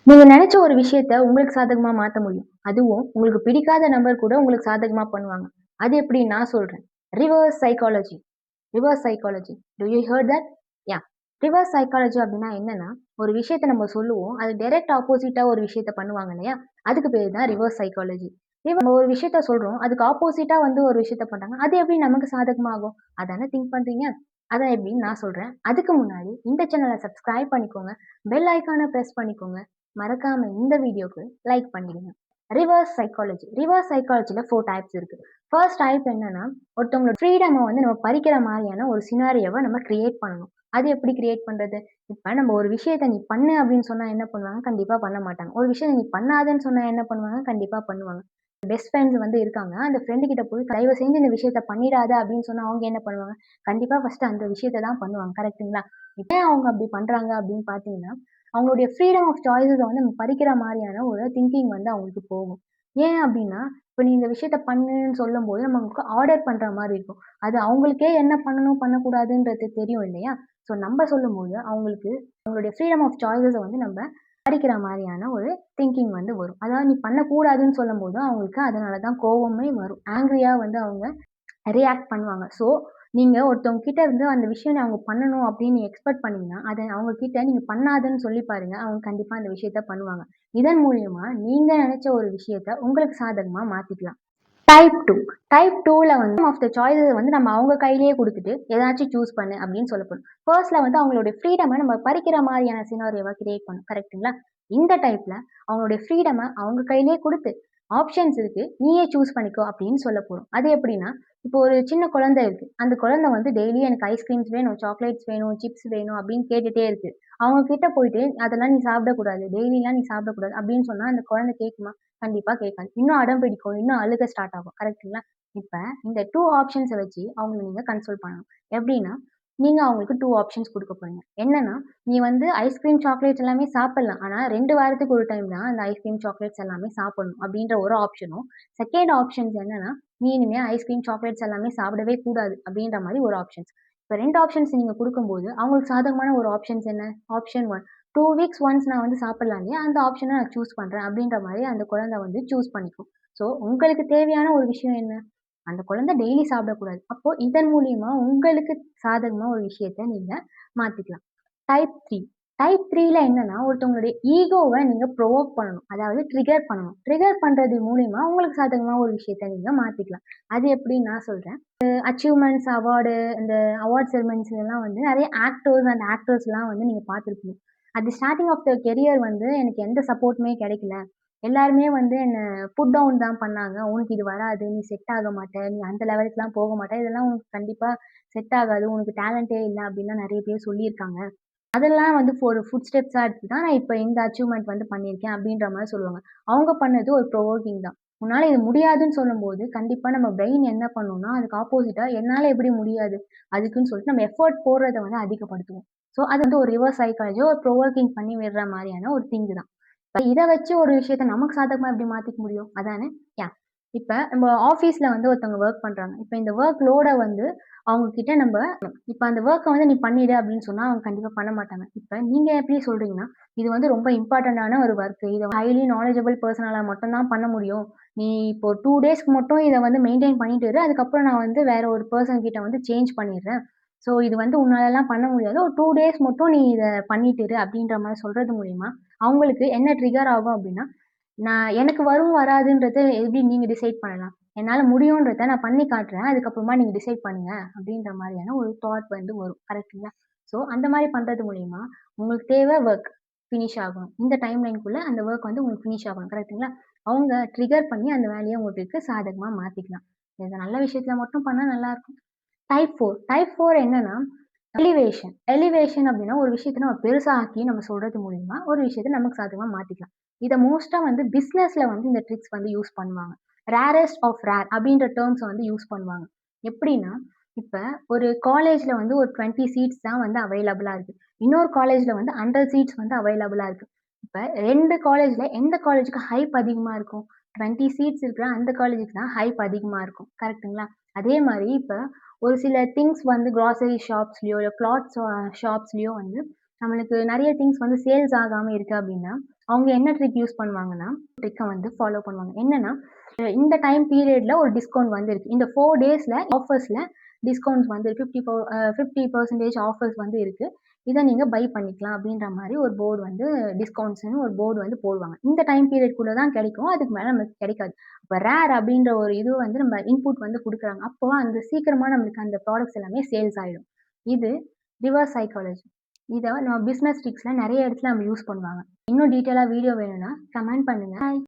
நீங்க நெனச்ச ஒரு விஷயத்த உங்களுக்கு சாதகமா மாத்த முடியும். அதுவும் உங்களுக்கு பிடிக்காத நபர் கூட உங்களுக்கு சாதகமா பண்ணுவாங்க. அது எப்படி நான் சொல்றேன். Reverse psychology. Reverse psychology. Do you heard that? Yeah! Reverse psychology அப்டின்னா என்னன்னா, ஒரு விஷயத்த நம்ம சொல்லுவோம். அது டைரக்ட் ஆப்போசிட்டா ஒரு விஷயத்த பண்ணுவாங்க இல்லையா? அதுக்கு பேரு தான் ரிவர்ஸ் சைக்காலஜி. நம்ம ஒரு விஷயத்த சொல்றோம். அதுக்கு ஆப்போசிட்டா வந்து ஒரு விஷயத்த பண்றாங்க. அது எப்படி நமக்கு சாதகமா ஆகும்? அதானே திங்க் பண்றீங்க? அதான் எப்படின்னு நான் சொல்றேன். அதுக்கு முன்னாடி இந்த சேனல சப்ஸ்கிரைப் பண்ணிக்கோங்க. பெல் ஐகான பிரஸ் பண்ணிக்கோங்க. மறக்காம இந்த வீடியோக்கு லைக் பண்ணிடுங்க. Reverse psychology. ரிவர்ஸ் சைக்காலஜில 4 டைப்ஸ் இருக்கு. ஃபர்ஸ்ட் டைப் என்னன்னா, ஒருத்தவங்களோட ஃப்ரீடம வந்து நம்ம பறிக்கிற மாரியான ஒரு சினாரியோவ நம்ம கிரியேட் பண்ணணும். அது எப்படி கிரியேட் பண்றது? இப்ப நம்ம ஒரு விஷயத்த நீ பண்ணு அப்படின்னு சொன்னா என்ன பண்ணுவாங்க? கண்டிப்பா பண்ண மாட்டாங்க. ஒரு விஷயத்த நீ பண்ணாதன்னு சொன்னா என்ன பண்ணுவாங்க? கண்டிப்பா பண்ணுவாங்க. பெஸ்ட் ஃப்ரெண்ட்ஸ் வந்து இருக்காங்க. அந்த ஃப்ரெண்ட் கிட்ட போய் தயவு செஞ்சு இந்த விஷயத்த பண்ணிடாத அப்படின்னு சொன்னா அவங்க என்ன பண்ணுவாங்க? கண்டிப்பா ஃபர்ஸ்ட் அந்த விஷயத்த தான் பண்ணுவாங்க. கரெக்ட்டுங்களா? ஏன் அவங்க அப்படி பண்றாங்க அப்படின்னு பார்த்தீங்கன்னா, அவங்களுடைய ஃப்ரீடம் ஆஃப் சாய்ஸஸ வந்து நம்ம பறிக்கிற மாரியான ஒரு திங்கிங் வந்து அவங்களுக்கு போகும். ஏன் அப்டின்னா, இப்ப நீ இந்த விஷயத்த பண்ணுன்னு சொல்லும்போது, நமக்கு ஆர்டர் பண்ற மாரி இருக்கும். அது அவங்களுக்கே என்ன பண்ணணும், பண்ணக்கூடாதுன்றது தெரியும் இல்லையா? ஸோ நம்ப சொல்லும்போது, அவங்களுக்கு அவங்களுடைய ஃப்ரீடம் ஆஃப் சாய்ஸஸ வந்து நம்ப பறிக்கிற மாரியான ஒரு திங்கிங் வந்து வரும். அதாவது நீ பண்ணக்கூடாதுன்னு சொல்லும்போது, அவங்களுக்கு அதனால தான் கோவமே வரும். ஆங்ரியா வந்து அவங்க ரியாக்ட் பண்ணுவாங்க. ஸோ, நீங்க ஒருத்தவங்க கிட்ட இருந்து அந்த விஷயம் அவங்க பண்ணணும் அப்படின்னு நீங்க எக்ஸ்பெக்ட் பண்ணீங்கன்னா, அத அவங்க கிட்ட நீங்க பண்ணாதன்னு சொல்லி பாருங்க. அவங்க கண்டிப்பா அந்த விஷயத்த பண்ணுவாங்க. இதன் மூலியமா நீங்க நெனச்ச ஒரு விஷயத்த உங்களுக்கு சாதகமா மாத்திக்கலாம். டைப் 2. டைப் 2ல வந்து ஆஃப் த சாய்ஸஸ வந்து நம்ம அவங்க கையிலேயே குடுத்துட்டு, ஏதாச்சும் சூஸ் பண்ணு அப்படின்னு சொல்ல போறோம். ஃபர்ஸ்ட்ல வந்து அவங்களுடைய ஃப்ரீடம நம்ம பறிக்கிற மாரியான சினாரியோவ கிரியேட் பண்ணணும். கரெக்ட்டுங்களா? இந்த டைப்ல அவங்களுடைய ஃப்ரீடம அவங்க கையிலேயே குடுத்து, ஆப்ஷன்ஸ் இருக்கு. நீயே சூஸ் பண்ணிக்கோ அப்படின்னு சொல்ல போறோம். அது எப்படின்னா, இப்போ ஒரு சின்ன குழந்தை இருக்கு. அந்த குழந்தை வந்து டெய்லி எனக்கு ஐஸ்கிரீம்ஸ் வேணும், சாக்லேட்ஸ் வேணும், சிப்ஸ் வேணும் அப்படின்னு கேட்டுட்டே இருக்கு. அவங்க கிட்ட போயிட்டு அதெல்லாம் நீ சாப்பிடக்கூடாது. டெய்லிலாம் நீ சாப்பிடக்கூடாது அப்படின்னு சொன்னா அந்த குழந்தை கேட்குமா? கண்டிப்பா கேட்காது. இன்னும் அடம் பிடிக்கும். இன்னும் அழுக ஸ்டார்ட் ஆகும். கரெக்ட்டுங்களா? இப்ப இந்த 2 ஆப்ஷன்ஸ வச்சு அவங்கள நீங்க கன்சோல் பண்ணணும். எப்படின்னா, நீங்க அவங்களுக்கு 2 ஆப்ஷன்ஸ் குடுக்க போறீங்க. என்னன்னா, நீ வந்து ஐஸ்கிரீம், சாக்லேட்ஸ் எல்லாமே சாப்பிடலாம். ஆனா 2 வாரத்துக்கு ஒரு டைம் தான் அந்த ஐஸ்கிரீம், சாக்லேட்ஸ் எல்லாமே சாப்பிடணும். அப்படின்ற ஒரு ஆப்ஷனும், செகண்ட் ஆப்ஷன்ஸ் என்னன்னா, நீ இனிமே ஐஸ்கிரீம், சாக்லேட்ஸ் எல்லாமே சாப்பிடவே கூடாது அப்படின்ற மாரி ஒரு ஆப்ஷன்ஸ். இப்ப 2 ஆப்ஷன்ஸ் நீங்க குடுக்கும்போது, அவங்களுக்கு சாதகமான ஒரு ஆப்ஷன்ஸ் என்ன? ஆப்ஷன் 1 2 வீக்ஸ் ஒன்ஸ் நான் வந்து சாப்பிடலாம் இல்லையா? அந்த ஆப்ஷன நான் சூஸ் பண்றேன் அப்படின்ற மாரி அந்த குழந்தை வந்து சூஸ் பண்ணிக்கும். ஸோ உங்களுக்கு தேவையான ஒரு விஷயம் என்ன? அந்த குழந்தை டெய்லி சாப்பிடக்கூடாது. அப்போ இதன் மூலியமா உங்களுக்கு சாதகமா ஒரு விஷயத்த நீங்க மாத்திக்கலாம். டைப் 3. டைப் 3ல என்னன்னா, ஒருத்தவங்களுடைய ஈகோவ நீங்க ப்ரொவோக் பண்ணணும். அதாவது ட்ரிகர் பண்ணணும். ட்ரிகர் பண்றது மூலியமா உங்களுக்கு சாதகமா ஒரு விஷயத்த நீங்க மாத்திக்கலாம். அது எப்படின்னு நான் சொல்றேன். அச்சீவ்மென்ட்ஸ், அவார்டு இந்த அவார்ட் செரிமனிஸ்லலாம் வந்து நெறைய ஆக்டர்ஸ் அண்ட் ஆக்ட்ரஸ்லாம் வந்து நீங்க பார்த்திருப்பீங்க. At the starting of the career வந்து எனக்கு எந்த சப்போர்ட்டுமே கிடைக்கல. எல்லாருமே வந்து என்ன புட் டவுன் தான் பண்ணாங்க. "உனக்கு இது வராது. நீ செட் ஆக மாட்ட. நீ அந்த லெவலுக்குலாம் போக மாட்ட. இதெல்லாம் உனக்கு கண்டிப்பா செட் ஆகாது. உனக்கு டேலண்டே இல்ல." அப்படின்லாம் நெறைய பேர் சொல்லியிருக்காங்க. அதெல்லாம் வந்து ஒரு ஃபுட் ஸ்டெப்ஸா எடுத்து தான் நான் இப்ப இந்த அச்சீவ்மென்ட் வந்து பண்ணியிருக்கேன் அப்படின்ற மாரி சொல்லுவாங்க. அவங்க பண்ணது ஒரு ப்ரொவோக்கிங் தான். உன்னால இது முடியாதுன்னு சொல்லும்போது, கண்டிப்பா நம்ம பிரெயின் என்ன பண்ணும்னா, அதுக்கு ஆப்போசிட்டா என்னால எப்படி முடியாது? அதுக்குன்னு சொல்லிட்டு நம்ம எஃபோர்ட் போடுறத வந்து அதிகப்படுத்துவோம். ஸோ அது வந்து ஒரு ரிவர்ஸ் சைக்காலஜி ஒரு ப்ரொவோக்கிங் பண்ணி விடுற மாரியான ஒரு திங்க் தான். இப்ப இத வச்சு ஒரு விஷயத்த நமக்கு சாதகமா எப்படி மாத்திக்க முடியும்? அதானே? யாஹ்! இப்ப நம்ம ஆஃபீஸ்ல வந்து ஒருத்தவங்க வொர்க் பண்றாங்க. இப்ப இந்த வொர்க் லோட வந்து அவங்க கிட்ட நம்ப இப்ப அந்த வொர்க்க வந்து நீ பண்ணிடு அப்படின்னு சொன்னா, அவங்க கண்டிப்பா பண்ண மாட்டாங்க. இப்ப நீங்க எப்படி சொல்றீங்கன்னா, இது வந்து ரொம்ப இம்பார்ட்டன்டான ஒரு வொர்க். இத ஹைலி நாலேட்ஜபிள் பெர்சனால மட்டும் தான் பண்ண முடியும். நீ இப்போ 2 டேஸ்க்கு மட்டும் இத வந்து மெயின்டெயின் பண்ணிட்டு இரு. அதுக்கப்புறம் நான் வந்து வேற ஒரு பெர்சன் கிட்ட வந்து சேஞ்ச் பண்ணிடுறேன். ஸோ இது வந்து உன்னாலலாம் பண்ண முடியாது. ஒரு 2 டேஸ் மட்டும் நீ இத பண்ணிட்டு இரு அப்படின்ற மாரி சொல்றது மூலியமா, அவங்களுக்கு என்ன ட்ரிகர் ஆகும் அப்படின்னா, நான் எனக்கு வரும் வராதுன்றத எப்படி நீங்க டிசைட் பண்ணலாம்? என்னால முடியுன்றத நான் பண்ணி காட்டுறேன். அதுக்கப்புறமா நீங்க டிசைட் பண்ணுங்க. அப்படின்ற மாரியான ஒரு தாட் வந்து வரும். கரெக்ட்டுங்களா? ஸோ அந்த மாரி பண்றது மூலியமா, உங்களுக்கு தேவை வொர்க் ஃபினிஷ் ஆகணும். இந்த டைம் லைன்க்குள்ள அந்த வொர்க் வந்து உங்களுக்கு ஃபினிஷ் ஆகணும். கரெக்ட்டுங்களா? அவங்க ட்ரிகர் பண்ணி அந்த வேலைய உங்களுக்கு சாதகமா மாத்திக்கலாம். இத நல்ல விஷயத்துல மட்டும் பண்ணா நல்லாருக்கும். டைப் 4. டைப் 4 என்னன்னா, எலிவேஷன். எலிவேஷன் அப்டின்னா, ஒரு விஷயத்த நம்ம பெருசா ஆக்கி நம்ம சொல்றது மூலியமா, ஒரு விஷயத்த நமக்கு சாதகமா மாத்திக்கலாம். இத மோஸ்ட்டா வந்து பிசினஸ்ல வந்து இந்த ட்ரிக்ஸ் வந்து யூஸ் பண்ணுவாங்க. ரேரஸ்ட் ஆஃப் ரேர் அப்டின்ற டெர்ம்ஸ வந்து யூஸ் பண்ணுவாங்க. எப்டின்னா, இப்ப ஒரு காலேஜ்ல வந்து ஒரு 20 சீட்ஸ் தான் வந்து அவைலபிளா இருக்கு. இன்னொரு காலேஜ்ல வந்து 100 சீட்ஸ் வந்து அவைலபிளா இருக்கு. இப்ப 2 காலேஜ்ல எந்த காலேஜ்க்கு ஹைப் அதிகமா இருக்கும்? 20 சீட்ஸ் இருக்கிற அந்த காலேஜுக்கு தான் ஹைப் அதிகமா இருக்கும். கரெக்ட்டுங்களா? அதே மாரி இப்ப ஒரு சில திங்ஸ் வந்து கிராசரி ஷாப்ஸ்லயோ, இல்ல கிளாத்ஸ் ஷாப்ஸ்லயோ வந்து நம்மளுக்கு நெறைய திங்ஸ் வந்து சேல்ஸ் ஆகாம இருக்கு அப்டின்னா, அவங்க என்ன ட்ரிக் யூஸ் பண்ணுவாங்கன்னா, ட்ரிக்க வந்து ஃபாலோ பண்ணுவாங்க. என்னன்னா, இந்த டைம் பீரியட்ல ஒரு டிஸ்கவுண்ட் வந்திருக்கு. இந்த 4 டேஸ்ல ஆஃபர்ஸ்ல டிஸ்கவுண்ட்ஸ் வந்து 50% ஆஃபர்ஸ் வந்து இருக்கு. இத நீங்க பை பண்ணிக்கலாம் அப்படின்ற மாரி ஒரு போர்டு வந்து டிஸ்கவுண்ட்ஸ்ன்னு ஒரு போர்டு வந்து போடுவாங்க. இந்த டைம் பீரியட்குள்ள தான் கிடைக்கும். அதுக்கு மேல நமக்கு கிடைக்காது. இப்ப ரேர் அப்படின்ற ஒரு இது வந்து நம்ம இன்புட் வந்து குடுக்குறாங்க. அப்போ அந்த சீக்கிரமா நம்மளுக்கு அந்த ப்ராடக்ட்ஸ் எல்லாமே சேல்ஸ் ஆயிடும். இது ரிவர்ஸ் சைக்காலஜி. இத நம்ம பிசினஸ் ட்ரிக்ஸ்ல நெறைய இடத்துல நம்ம யூஸ் பண்ணுவாங்க. இன்னும் டீட்டெயிலா வீடியோ வேணும்னா கமெண்ட் பண்ணுங்க.